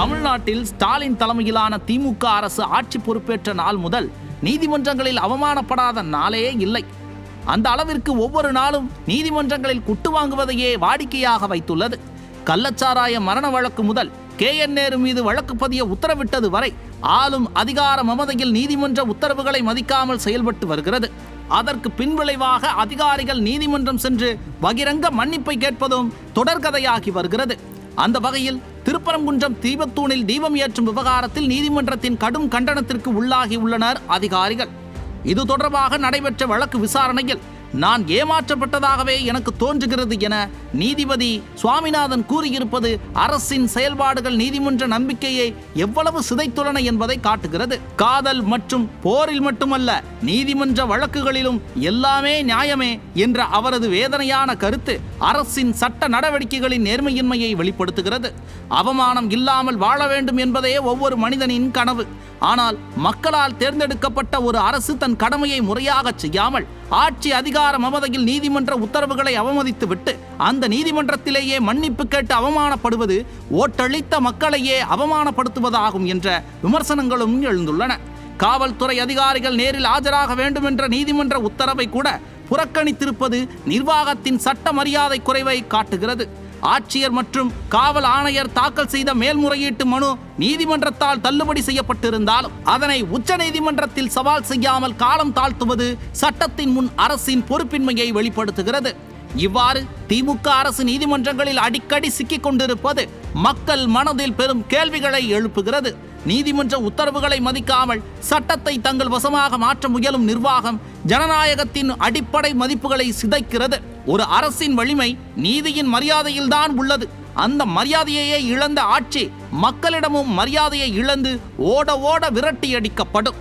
தமிழ்நாட்டில் ஸ்டாலின் தலைமையிலான திமுக அரசு ஆட்சி பொறுப்பேற்ற நாள் முதல் நீதிமன்றங்களில் அவமானப்படாத நாளே இல்லை. அந்த அளவிற்கு ஒவ்வொரு நாளும் நீதிமன்றங்களில் குட்டு வாங்குவதையே வாடிக்கையாக வைத்துள்ளது. கள்ளச்சாராய மரண வழக்கு முதல் KN நேரு மீது வழக்கு பதிய உத்தரவிட்டது வரை ஆளும் அதிகார மமதையில் நீதிமன்ற உத்தரவுகளை மதிக்காமல் செயல்பட்டு வருகிறது. அதற்கு பின்விளைவாக அதிகாரிகள் நீதிமன்றம் சென்று பகிரங்க மன்னிப்பை கேட்பதும் தொடர்கதையாகி வருகிறது. அந்த வகையில் திருப்பரங்குன்றம் தீபத்தூணில் தீபம் ஏற்றும் விவகாரத்தில் நீதிமன்றத்தின் கடும் கண்டனத்திற்கு உள்ளாகி உள்ளனர் அதிகாரிகள். இது தொடர்பாக நடைபெற்ற வழக்கு விசாரணையில் நான் ஏமாற்றப்பட்டதாகவே எனக்கு தோன்றுகிறது என நீதிபதி சுவாமிநாதன் கூறியிருப்பது அரசின் செயல்பாடுகள் நீதிமன்ற நம்பிக்கையை எவ்வளவு சிதைத்துள்ளன என்பதை காட்டுகிறது. காதல் மற்றும் போரில் மட்டுமல்ல, நீதிமன்ற வழக்குகளிலும் எல்லாமே நியாயமே என்ற அவரது வேதனையான கருத்து அரசின் சட்ட நடவடிக்கைகளின் நேர்மையின்மையை வெளிப்படுத்துகிறது. அவமானம் இல்லாமல் வாழ வேண்டும் என்பதே ஒவ்வொரு மனிதனின் கனவு. ஆனால் மக்களால் தேர்ந்தெடுக்கப்பட்ட ஒரு அரசு தன் கடமையை முறையாக செய்யாமல் ஆட்சி அதிகார மமதையில் நீதிமன்ற உத்தரவுகளை அவமதித்துவிட்டு அந்த நீதிமன்றத்திலேயே மன்னிப்பு கேட்டு அவமானப்படுவது ஓட்டளித்த மக்களையே அவமானப்படுத்துவதாகும் என்ற விமர்சனங்களும் எழுந்துள்ளன. காவல்துறை அதிகாரிகள் நேரில் ஆஜராக வேண்டும் என்ற நீதிமன்ற உத்தரவை கூட புறக்கணித்திருப்பது நிர்வாகத்தின் சட்ட மரியாதை குறைவை காட்டுகிறது. ஆட்சியர் மற்றும் காவல் ஆணையர் தாக்கல் செய்த மேல்முறையீட்டு மனு நீதிமன்றத்தால் தள்ளுபடி செய்யப்பட்டிருந்தாலும் அதனை உச்ச நீதிமன்றத்தில் சவால் செய்யாமல் காலம் தாழ்த்துவது சட்டத்தின் முன் அரசின் பொறுப்பின்மையை வெளிப்படுத்துகிறது. இவ்வாறு திமுக அரசு நீதிமன்றங்களில் அடிக்கடி சிக்கிக் கொண்டிருப்பது மக்கள் மனதில் பெரும் கேள்விகளை எழுப்புகிறது. நீதிமன்ற உத்தரவுகளை மதிக்காமல் சட்டத்தை தங்கள் வசமாக மாற்ற முயலும் நிர்வாகம் ஜனநாயகத்தின் அடிப்படை மதிப்புகளை சிதைக்கிறது. ஒரு அரசின் வலிமை நீதியின் மரியாதையில்தான் உள்ளது. அந்த மரியாதையையே இழந்த ஆட்சி மக்களிடமும் மரியாதையை இழந்து ஓட ஓட விரட்டி அடிக்கப்படும்.